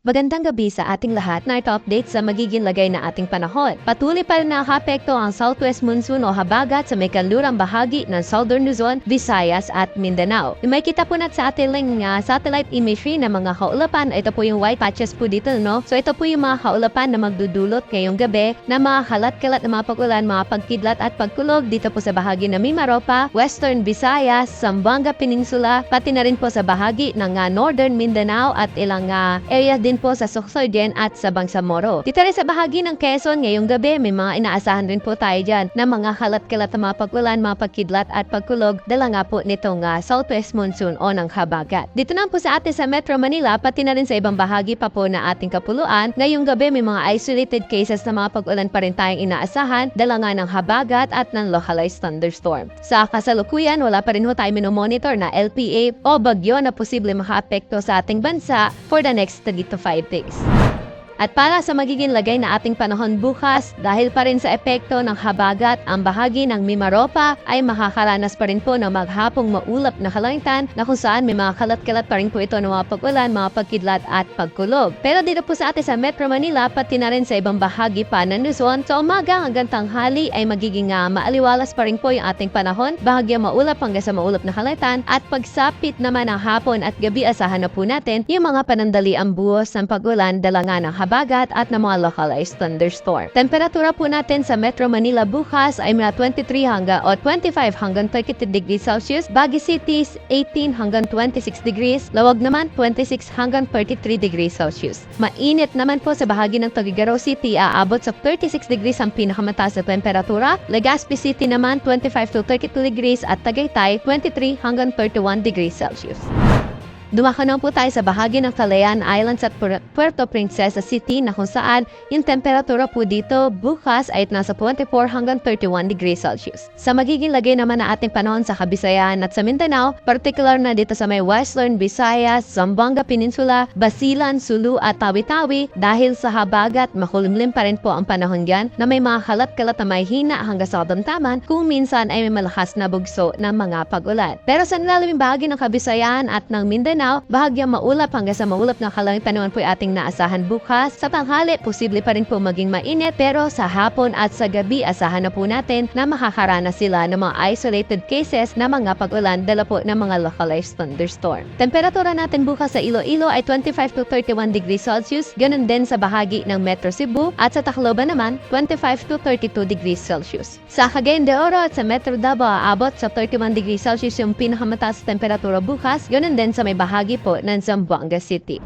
Magandang gabi sa ating lahat na ito update sa magiging lagay na ating panahon. Patuloy pa rin nakapekto ang southwest monsoon o habagat sa may kanlurang bahagi ng Southern Luzon, Visayas at Mindanao. May kita po natin sa ating satellite imagery na mga kaulapan. Ito po yung white patches po dito, no? So ito po yung mga kaulapan na magdudulot ngayong gabi na mga kalat-kalat na mga pag-ulan, mga pagkidlat at pagkulog dito po sa bahagi ng Mimaropa, Western Visayas, Zamboanga Peninsula, pati na rin po sa bahagi ng Northern Mindanao at ilang area din po sa Sorsogon at sa Bangsamoro. Dito rin sa bahagi ng Quezon ngayong gabi, may mga inaasahan rin po tayo dyan na mga kalat-kalat na mga pag-ulan, mga pagkidlat at pagkulog dala nga po nitong southwest monsoon o ng habagat. Dito na po sa atin sa Metro Manila, pati na rin sa ibang bahagi pa po na ating kapuluan. Ngayong gabi may mga isolated cases na mga pag-ulan pa rin tayong inaasahan dala nga ng habagat at ng localized thunderstorm. Sa kasalukuyan, wala pa rin ho tayo minomonitor na LPA o bagyo na posible makaapekto sa ating bansa for the next 3 to 5 days. At para sa magiging lagay na ating panahon bukas, dahil pa rin sa epekto ng habagat, ang bahagi ng Mimaropa ay makakaranas pa rin po ng maghapong maulap na kalangitan na kung saan may mga kalat-kalat pa rin po ito ng mga pag-ulan, mga pagkidlat at pagkulog. Pero dito po sa atin sa Metro Manila, pati na rin sa ibang bahagi pa ng Luzon, sa umaga hanggang tanghali ay magiging maaliwalas pa rin po yung ating panahon, bahagyang maulap hanggang sa maulap na kalangitan at pagsapit naman ng hapon at gabi asahan na po natin yung mga panandaliang buhos ng pag-ulan dala nga ng habagat at ng mga localized thunderstorm. Temperatura po natin sa Metro Manila bukas ay mula 25 hanggang 32 degrees Celsius, Baguio City 18 hanggang 26 degrees, Lawag naman 26 hanggang 33 degrees Celsius. Mainit naman po sa bahagi ng Tuguegarao City, aabot sa 36 degrees ang pinakamataas na temperatura, Legazpi City naman 25 to 32 degrees at Tagaytay 23 hanggang 31 degrees Celsius. Dumako na po tayo sa bahagi ng Calayan Islands at Puerto Princesa City na kung saan yung temperatura po dito bukas ay nasa 24 hanggang 31 degrees Celsius. Sa magiging lagay naman na ating panahon sa Kabisayan at sa Mindanao, particular na dito sa may Western Visayas, Zamboanga Peninsula, Basilan, Sulu at Tawi-Tawi, dahil sa habagat, makulimlim pa rin po ang panahon dyan na may mga kalat-kalat na may hina hanggang sa damdaman kung minsan ay may malakas na bugso ng mga pag-ulan. Pero sa nilalaming bahagi ng Kabisayan at ng Mindanao, bahagyang maulap hanggang sa maulap na kalangitan naman po yung ating naasahan bukas. Sa tanghali, posible pa rin po maging mainit, pero sa hapon at sa gabi, asahan na po natin na makakaranas sila ng mga isolated cases na mga pag-ulan dala po ng mga localized thunderstorm. Temperatura natin bukas sa Iloilo ay 25 to 31 degrees Celsius, ganun din sa bahagi ng Metro Cebu, at sa Tacloban naman 25 to 32 degrees Celsius. Sa Cagayan de Oro at sa Metro Davao, aabot sa 31 degrees Celsius yung pinakamataas temperatura bukas, ganun din sa may bahagi po ng Zamboanga City.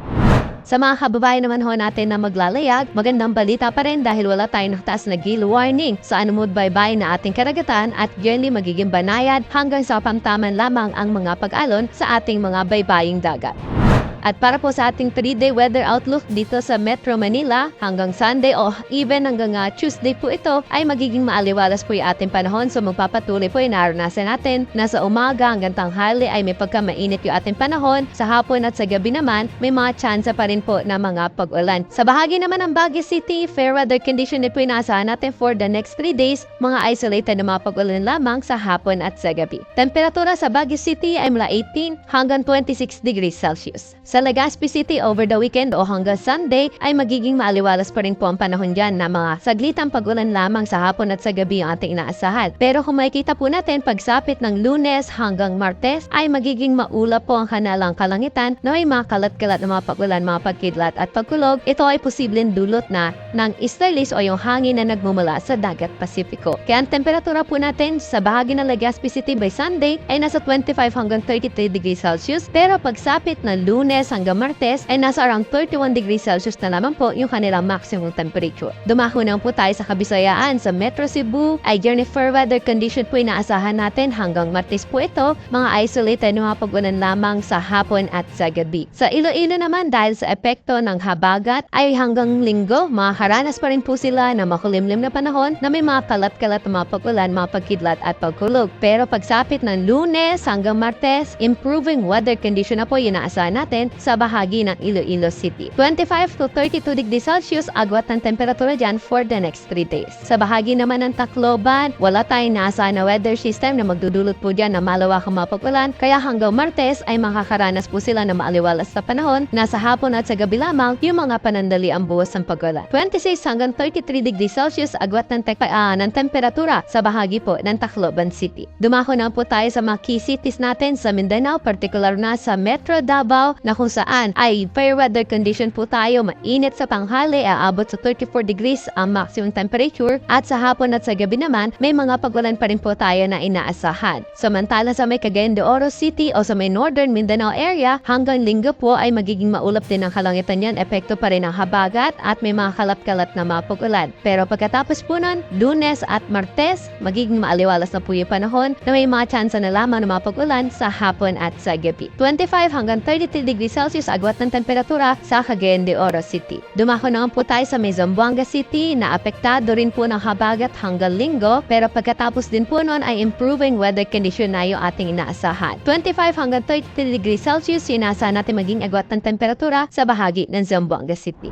Sa mga kababayan naman ho natin na maglalayag, magandang balita pa rin dahil wala tayong nakataas na gale warning sa anumod baybay na ating karagatan at yearly magiging banayad hanggang sa pamtaman lamang ang mga pag-alon sa ating mga baybaying dagat. At para po sa ating 3-day weather outlook dito sa Metro Manila, hanggang Sunday o even hanggang Tuesday po ito ay magiging maaliwalas po yung ating panahon. So magpapatuloy po yung naranasan natin na sa umaga hanggang tanghali ay may pagkamainit yung ating panahon. Sa hapon at sa gabi naman, may mga tsansa pa rin po na mga pag-ulan. Sa bahagi naman ng Baguio City, fair weather condition din po yung naasahan natin for the next 3 days, mga isolated na mga pag-ulan lamang sa hapon at sa gabi. Temperatura sa Baguio City ay mula 18 hanggang 26 degrees Celsius. Sa Legazpi City over the weekend o hanggang Sunday ay magiging maaliwalas pa rin po ang panahon dyan na mga saglitang pag-ulan lamang sa hapon at sa gabi ang ating inaasahan. Pero kung makikita po natin, pagsapit ng Lunes hanggang Martes ay magiging maulap po ang kanalang kalangitan na may mga kalat-kalat na mga pag-ulan, mga pagkidlat at pagkulog. Ito ay posibleng dulot na ng easterlies o yung hangin na nagmumula sa dagat Pasipiko. Kaya ang temperatura po natin sa bahagi ng Legazpi City by Sunday ay nasa 25 hanggang 33 degrees Celsius, pero pagsapit ng Lunes hanggang Martes ay nasa around 31 degrees Celsius na lamang po yung kanilang maximum temperature. Dumako na po tayo sa Kabisayaan. Sa Metro Cebu ay yearly fair weather condition po inaasahan natin hanggang Martes po ito, mga isolated na mga pag-ulan lamang sa hapon at sa gabi. Sa Iloilo naman, dahil sa epekto ng habagat ay hanggang Linggo, makakaranas pa rin po sila na makulimlim na panahon na may mga kalat-kalat na mga pag-ulan, mga pagkidlat at pagkulog. Pero pagsapit ng Lunes hanggang Martes, improving weather condition na po yung inaasahan natin sa bahagi ng Iloilo City. 25 to 32 degrees Celsius agwat ng temperatura dyan for the next 3 days. Sa bahagi naman ng Tacloban, wala tayong nasa na weather system na magdudulot po dyan na malawakang mapag-ulan, kaya hanggang Martes ay makakaranas po sila na maaliwalas sa panahon na sa hapon at sa gabi lamang yung mga panandali ang buwas ng pag-ulan. 26 hanggang 33 degrees Celsius agwat ng temperatura sa bahagi po ng Tacloban City. Dumako na po tayo sa mga key cities natin sa Mindanao, particular na sa Metro Davao na kung saan ay fair weather condition po tayo, mainit sa tanghali, aabot sa 34 degrees ang maximum temperature at sa hapon at sa gabi naman may mga pag-ulan pa rin po tayo na inaasahan. Samantala sa may Cagayan de Oro City o sa may Northern Mindanao area, hanggang Linggo po ay magiging maulap din ang kalangitan yan, epekto pa rin ang habagat at may mga kalat-kalat na mga pag-ulan. Pero pagkatapos po nun, Lunes at Martes, magiging maaliwalas na po yung panahon na may mga tsansa na lamang na mga pag-ulan sa hapon at sa gabi. 25 hanggang 33 degrees Celsius agwat ng temperatura sa Cagayan de Oro City. Dumako naman po tayo sa may Zamboanga City na apektado rin po ng habagat hanggang Linggo, pero pagkatapos din po nun ay improving weather condition na yung ating inaasahan. 25 hanggang 33 degrees Celsius yung inaasahan natin maging agwat ng temperatura sa bahagi ng Zamboanga City.